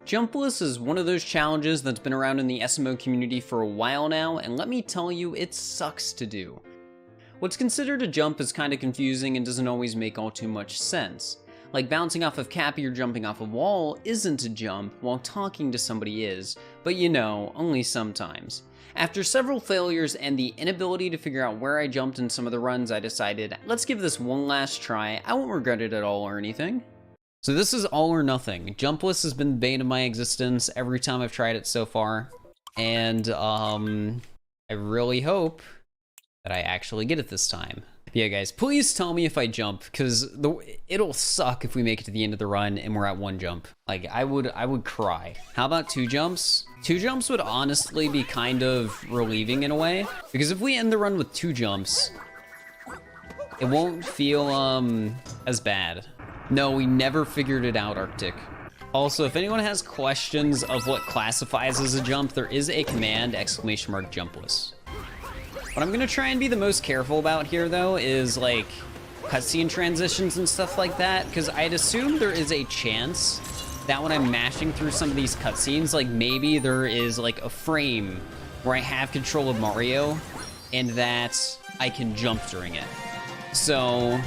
Jumpless is one of those challenges that's been around in the SMO community for a while now, and let me tell you, it sucks to do. What's considered a jump is kind of confusing and doesn't always make all too much sense. Like bouncing off of Cappy or jumping off a wall isn't a jump, while talking to somebody is, but you know, only sometimes. After several failures and the inability to figure out where I jumped in some of the runs, I decided, let's give this one last try. I won't regret it at all or anything. So this is all or nothing. Jumpless has been the bane of my existence every time I've tried it so far. And I really hope that I actually get it this time. Yeah, guys, please tell me if I jump, because it'll suck if we make it to the end of the run and we're at one jump. Like, I would cry. How about 2 jumps? 2 jumps would honestly be kind of relieving in a way, because if we end the run with 2 jumps, it won't feel as bad. No, we never figured it out, Arctic. Also, if anyone has questions of what classifies as a jump, there is a command, ! Jumpless. What I'm gonna try and be the most careful about here, though, is like cutscene transitions and stuff like that, because I'd assume there is a chance that when I'm mashing through some of these cutscenes, like maybe there is like a frame where I have control of Mario and that I can jump during it. So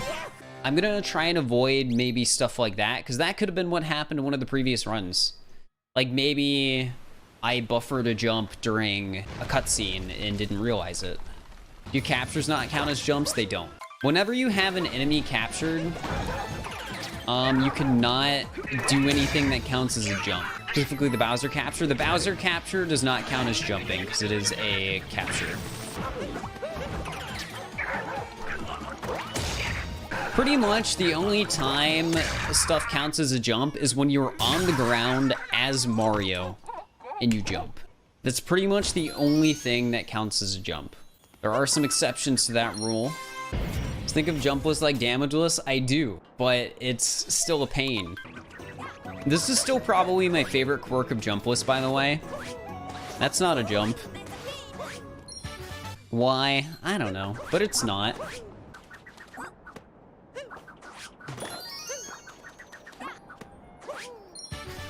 I'm gonna try and avoid maybe stuff like that, because that could have been what happened in one of the previous runs. Like maybe I buffered a jump during a cutscene and didn't realize it. Do captures not count as jumps? They don't. Whenever you have an enemy captured, you cannot do anything that counts as a jump. Specifically the Bowser capture. The Bowser capture does not count as jumping because it is a capture. Pretty much the only time stuff counts as a jump is when you're on the ground as Mario and you jump. That's pretty much the only thing that counts as a jump. There are some exceptions to that rule. Think of jumpless like damageless? I do, but it's still a pain. This is still probably my favorite quirk of jumpless, by the way. That's not a jump. Why? I don't know, but it's not.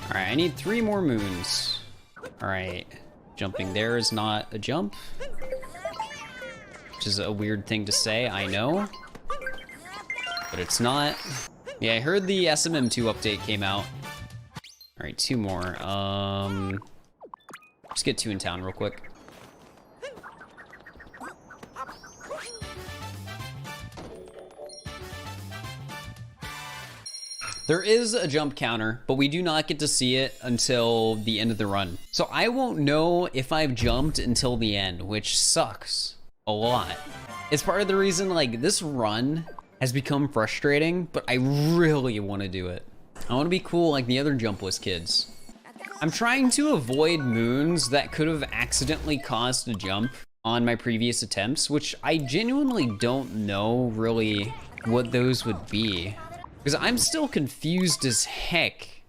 Alright, I need 3 more moons. Alright, jumping there is not a jump. Which is a weird thing to say, I know. But it's not. Yeah, I heard the SMM2 update came out. Alright, 2 more. Just get 2 in town real quick. There is a jump counter, but we do not get to see it until the end of the run. So I won't know if I've jumped until the end, which sucks a lot. It's part of the reason, like, this run has become frustrating, but I really want to do it. I want to be cool like the other jumpless kids. I'm trying to avoid moons that could have accidentally caused a jump on my previous attempts, which I genuinely don't know really what those would be. Because I'm still confused as heck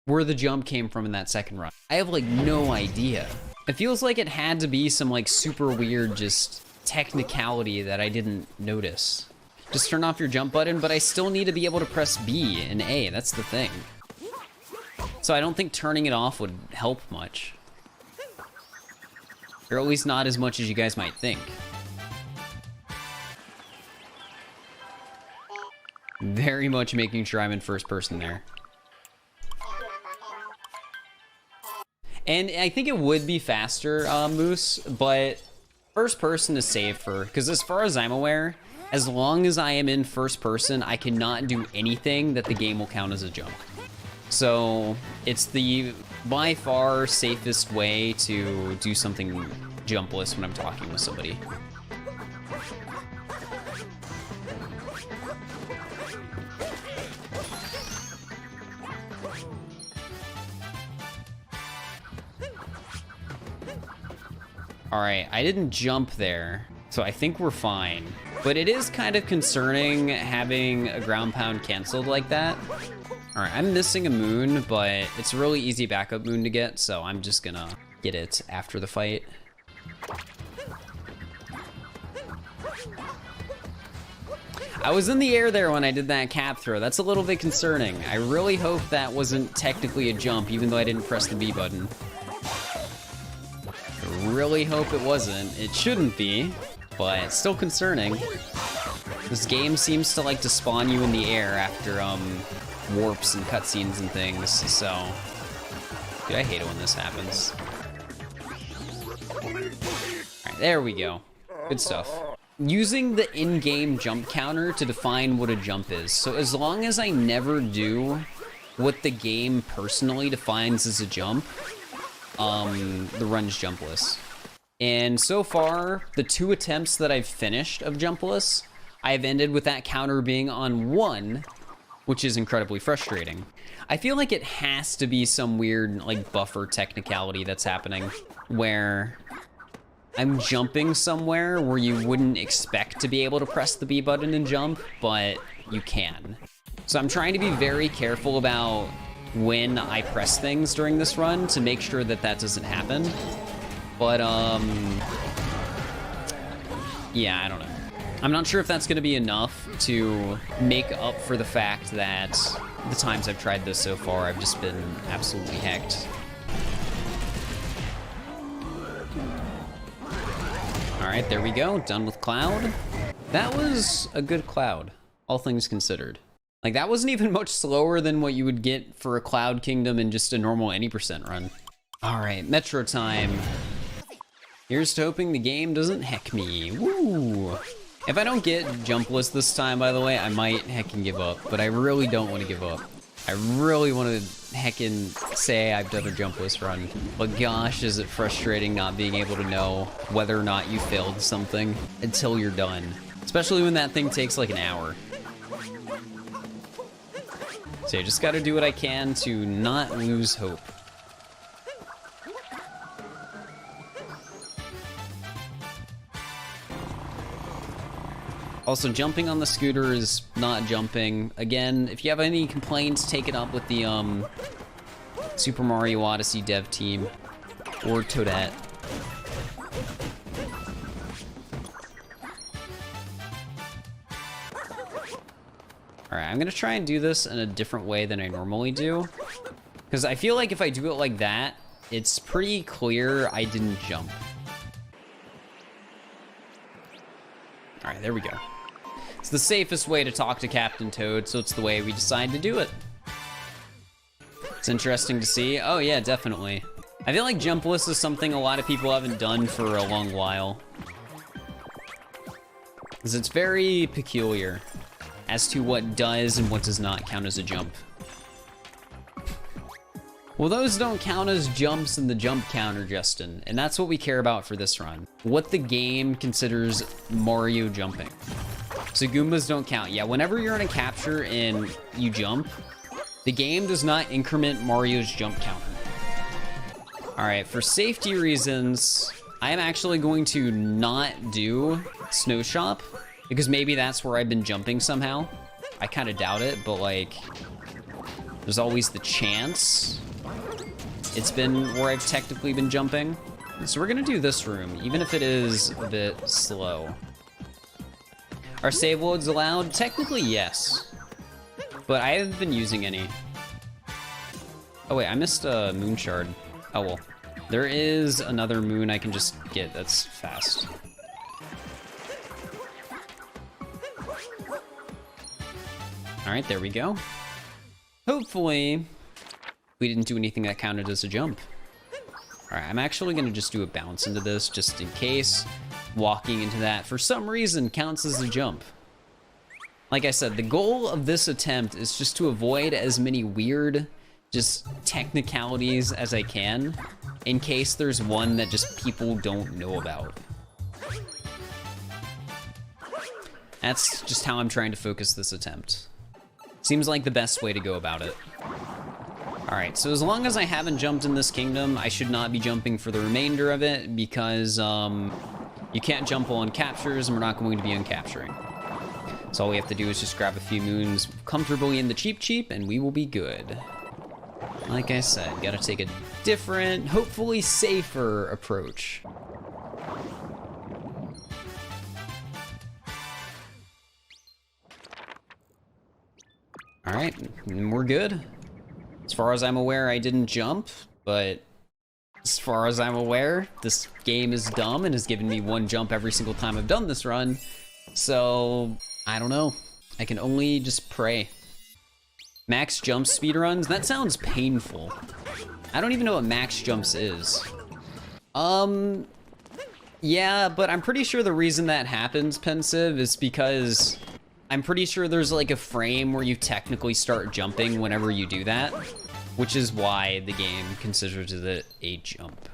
where the jump came from in that second run. I have like no idea. It feels like it had to be some like super weird just technicality that I didn't notice. Just turn off your jump button, but I still need to be able to press B and A, that's the thing. So I don't think turning it off would help much. Or at least not as much as you guys might think. Very much making sure I'm in first person there. And I think it would be faster, Moose, but first person is safer, because as far as I'm aware, as long as I am in first person, I cannot do anything that the game will count as a jump. So it's the by far safest way to do something jumpless when I'm talking with somebody. All right, I didn't jump there, so I think we're fine. But it is kind of concerning having a ground pound canceled like that. All right, I'm missing a moon, but it's a really easy backup moon to get, so I'm just gonna get it after the fight. I was in the air there when I did that cap throw. That's a little bit concerning. I really hope that wasn't technically a jump, even though I didn't press the B button. I really hope it wasn't. It shouldn't be, but it's still concerning. This game seems to like to spawn you in the air after warps and cutscenes and things, so... Dude, I hate it when this happens. Alright, there we go. Good stuff. Using the in-game jump counter to define what a jump is. So as long as I never do what the game personally defines as a jump, the run's jumpless. And so far, the 2 attempts that I've finished of jumpless, I've ended with that counter being on 1, which is incredibly frustrating. I feel like it has to be some weird, like, buffer technicality that's happening, where I'm jumping somewhere where you wouldn't expect to be able to press the B button and jump, but you can. So I'm trying to be very careful about when I press things during this run to make sure that that doesn't happen. But, yeah, I don't know. I'm not sure if that's going to be enough to make up for the fact that the times I've tried this so far, I've just been absolutely hecked. Alright, there we go. Done with Cloud. That was a good Cloud, all things considered. Like, that wasn't even much slower than what you would get for a Cloud Kingdom in just a normal any % run. Alright, Metro time. Here's to hoping the game doesn't heck me. Woo! If I don't get jumpless this time, by the way, I might heckin' give up, but I really don't want to give up. I really want to heckin' say I've done a jumpless run, but gosh, is it frustrating not being able to know whether or not you failed something until you're done. Especially when that thing takes like an hour. So I just gotta do what I can to not lose hope. Also, jumping on the scooter is not jumping. Again, if you have any complaints, take it up with the Super Mario Odyssey dev team or Toadette. Alright, I'm gonna try and do this in a different way than I normally do, because I feel like if I do it like that, it's pretty clear I didn't jump. Alright, there we go. It's the safest way to talk to Captain Toad, so it's the way we decide to do it. It's interesting to see. Oh yeah, definitely. I feel like jumpless is something a lot of people haven't done for a long while, because it's very peculiar as to what does and what does not count as a jump. Well, those don't count as jumps in the jump counter, Justin, and that's what we care about for this run. What the game considers Mario jumping. So Goombas don't count. Yeah, whenever you're in a capture and you jump, the game does not increment Mario's jump counter. Alright, for safety reasons, I am actually going to not do Snow Shop, because maybe that's where I've been jumping somehow. I kind of doubt it, but like, there's always the chance it's been where I've technically been jumping. So we're gonna do this room, even if it is a bit slow. Are save loads allowed? Technically, yes. But I haven't been using any. Oh wait, I missed a moon shard. Oh well. There is another moon I can just get that's fast. Alright, there we go. Hopefully, we didn't do anything that counted as a jump. Alright, I'm actually gonna just do a bounce into this, just in case walking into that, for some reason, counts as a jump. Like I said, the goal of this attempt is just to avoid as many weird, just technicalities as I can, in case there's one that just people don't know about. That's just how I'm trying to focus this attempt. Seems like the best way to go about it. Alright, so as long as I haven't jumped in this kingdom, I should not be jumping for the remainder of it, because you can't jump on captures, and we're not going to be uncapturing. So all we have to do is just grab a few moons comfortably in the cheap, and we will be good. Like I said, gotta take a different, hopefully safer approach. Alright, we're good. As far as I'm aware, I didn't jump, but as far as I'm aware, this game is dumb and has given me one jump every single time I've done this run. So, I don't know. I can only just pray. Max jump speedruns? That sounds painful. I don't even know what max jumps is. Yeah, but I'm pretty sure the reason that happens, Pensive, is because I'm pretty sure there's like a frame where you technically start jumping whenever you do that, which is why the game considers it a jump.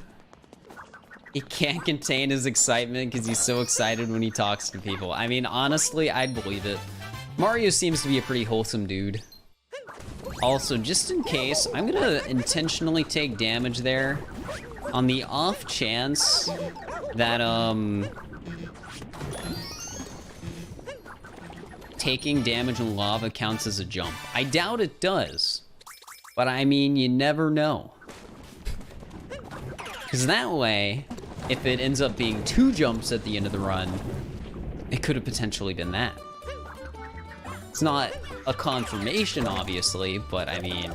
He can't contain his excitement because he's so excited when he talks to people. I mean, honestly, I'd believe it. Mario seems to be a pretty wholesome dude. Also, just in case, I'm gonna intentionally take damage there on the off chance that, taking damage in lava counts as a jump. I doubt it does, but I mean, you never know. Because that way, if it ends up being 2 jumps at the end of the run, it could have potentially been that. It's not a confirmation, obviously, but I mean...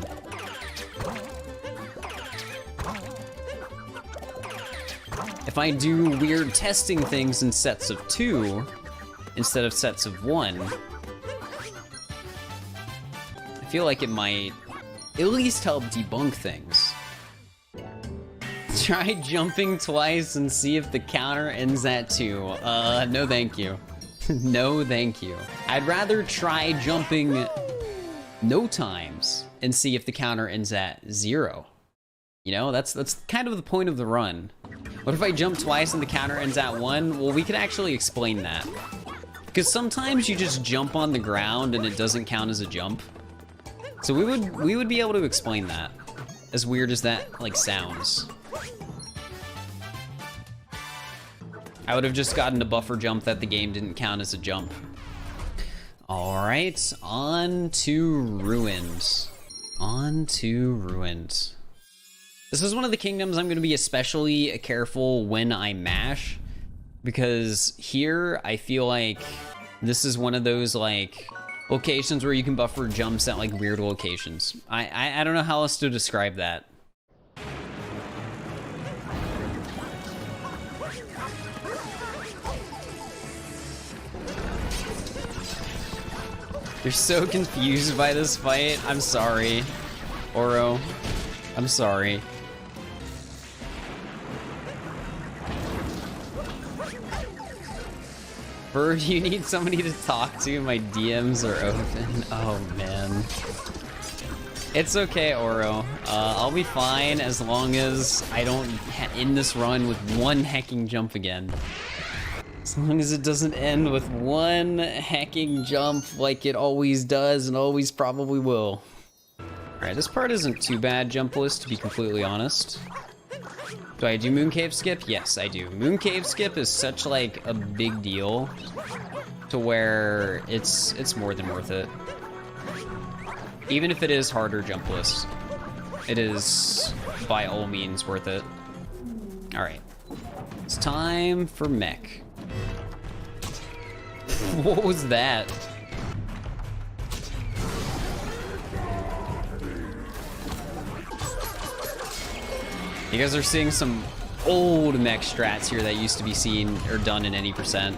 if I do weird testing things in sets of 2, instead of sets of 1, I feel like it might at least help debunk things. Try jumping twice and see if the counter ends at 2. No thank you. No thank you. I'd rather try jumping no times and see if the counter ends at 0. You know, that's kind of the point of the run. What if I jump twice and the counter ends at 1? Well, we could actually explain that. Because sometimes you just jump on the ground and it doesn't count as a jump. So we would be able to explain that. As weird as that, like, sounds. I would have just gotten a buffer jump that the game didn't count as a jump. Alright, on to Ruined. On to Ruined. This is one of the kingdoms I'm going to be especially careful when I mash. Because here, I feel like this is one of those, like, locations where you can buffer jumps at, like, weird locations. I don't know how else to describe that. You're so confused by this fight. I'm sorry, Oro. I'm sorry. Bird, you need somebody to talk to. My DMs are open. Oh, man. It's okay, Oro. I'll be fine as long as I don't end this run with one hecking jump again. As long as it doesn't end with one hecking jump like it always does and always probably will. Alright, this part isn't too bad, jumpless, to be completely honest. Do I do Moon Cave Skip? Yes, I do. Moon Cave Skip is such, like, a big deal to where it's more than worth it. Even if it is harder jumpless, it is by all means worth it. Alright. It's time for mech. What was that? You guys are seeing some old mech strats here that used to be seen or done in any percent.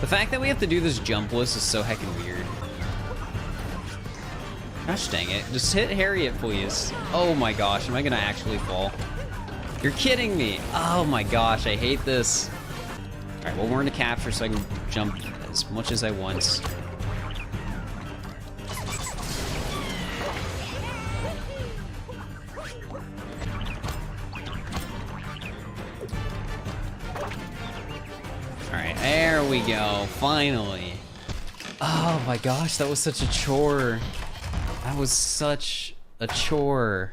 The fact that we have to do this jumpless is so heckin' weird. Gosh dang it. Just hit Harriet, please. Oh my gosh, am I gonna actually fall? You're kidding me. Oh my gosh, I hate this. Alright, well, we're in a capture so I can jump as much as I want. Alright, there we go. Finally. Oh my gosh, that was such a chore. That was such a chore.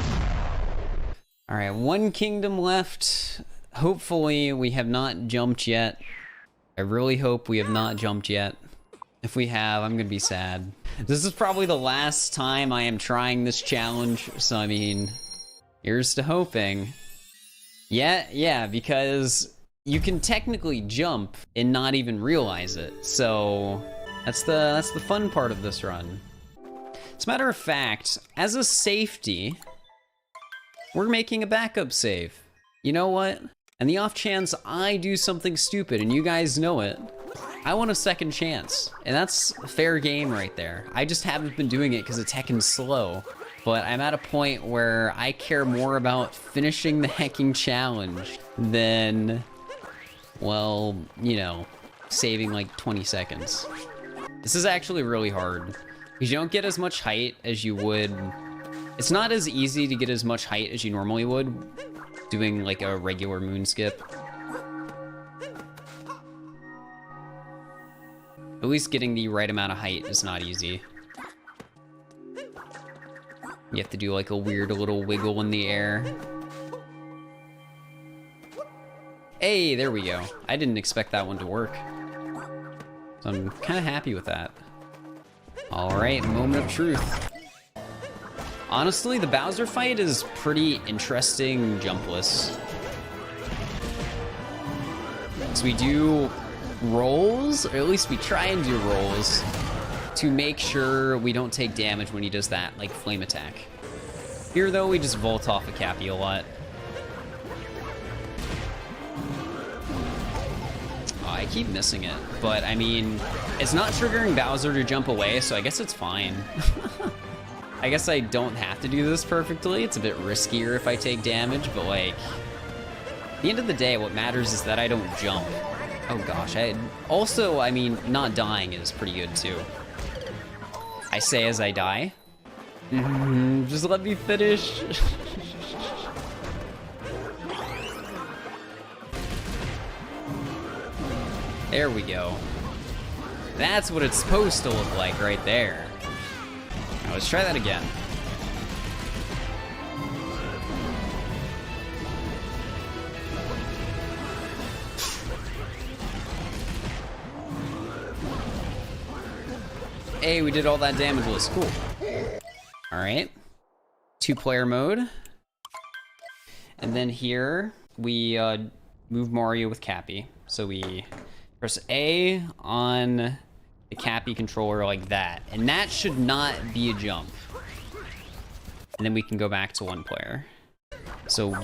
Alright, one kingdom left. Hopefully we have not jumped yet. I really hope we have not jumped yet. If we have, I'm gonna be sad. This is probably the last time I am trying this challenge, so I mean, here's to hoping. Yeah, because you can technically jump and not even realize it, so that's the fun part of this run. As a matter of fact, as a safety, we're making a backup save. You know what? And the off chance I do something stupid and you guys know it, I want a second chance. And that's fair game right there. I just haven't been doing it because it's heckin' slow. But I'm at a point where I care more about finishing the hecking challenge than, well, you know, saving like 20 seconds. This is actually really hard. Because you don't get as much height as you would. It's not as easy to get as much height as you normally would doing like a regular moon skip. At least getting the right amount of height is not easy. You have to do like a weird little wiggle in the air. Hey, there we go. I didn't expect that one to work. So I'm kind of happy with that. All right, moment of truth. Honestly, the Bowser fight is pretty interesting jumpless. So we do rolls, or at least we try and do rolls, to make sure we don't take damage when he does that, like, flame attack. Here, though, we just vault off of Cappy a lot. Oh, I keep missing it, but, I mean, it's not triggering Bowser to jump away, so I guess it's fine. I guess I don't have to do this perfectly. It's a bit riskier if I take damage, but, like, at the end of the day, what matters is that I don't jump. Oh gosh, also, I mean, not dying is pretty good too. I say as I die. Just let me finish. There we go. That's what it's supposed to look like right there. Now let's try that again. Hey, we did all that damage. Was cool. All right, 2-player mode, and then here we move Mario with Cappy. So we press A on the Cappy controller like that, and that should not be a jump. And then we can go back to 1-player. So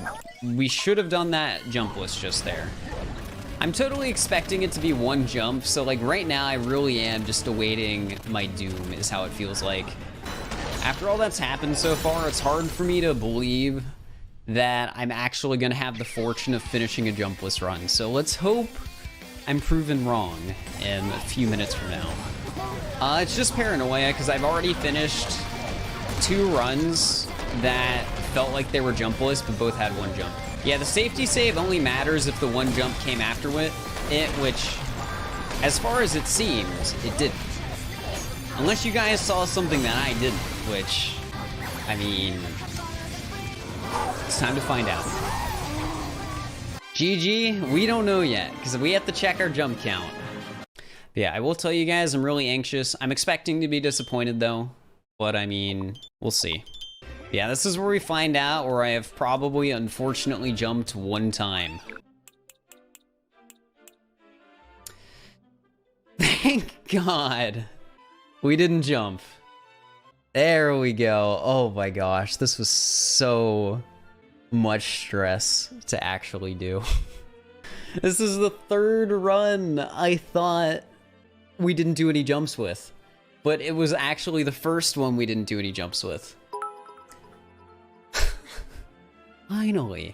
we should have done that jumpless just there. I'm totally expecting it to be one jump, so like right now I really am just awaiting my doom is how it feels like. After all that's happened so far, it's hard for me to believe that I'm actually gonna have the fortune of finishing a jumpless run. So let's hope I'm proven wrong in a few minutes from now. It's just paranoia because I've already finished 2 runs that felt like they were jumpless, but both had 1 jump. Yeah, the safety save only matters if the 1 jump came after it, which, as far as it seems, it didn't. Unless you guys saw something that I didn't, which, I mean, it's time to find out. GG, we don't know yet, because we have to check our jump count. But yeah, I will tell you guys, I'm really anxious. I'm expecting to be disappointed, though, but I mean, we'll see. Yeah, this is where we find out where I have probably, unfortunately, jumped 1 time. Thank God we didn't jump. There we go. Oh my gosh, this was so much stress to actually do. This is the 3rd run I thought we didn't do any jumps with, but it was actually the first one we didn't do any jumps with. Finally.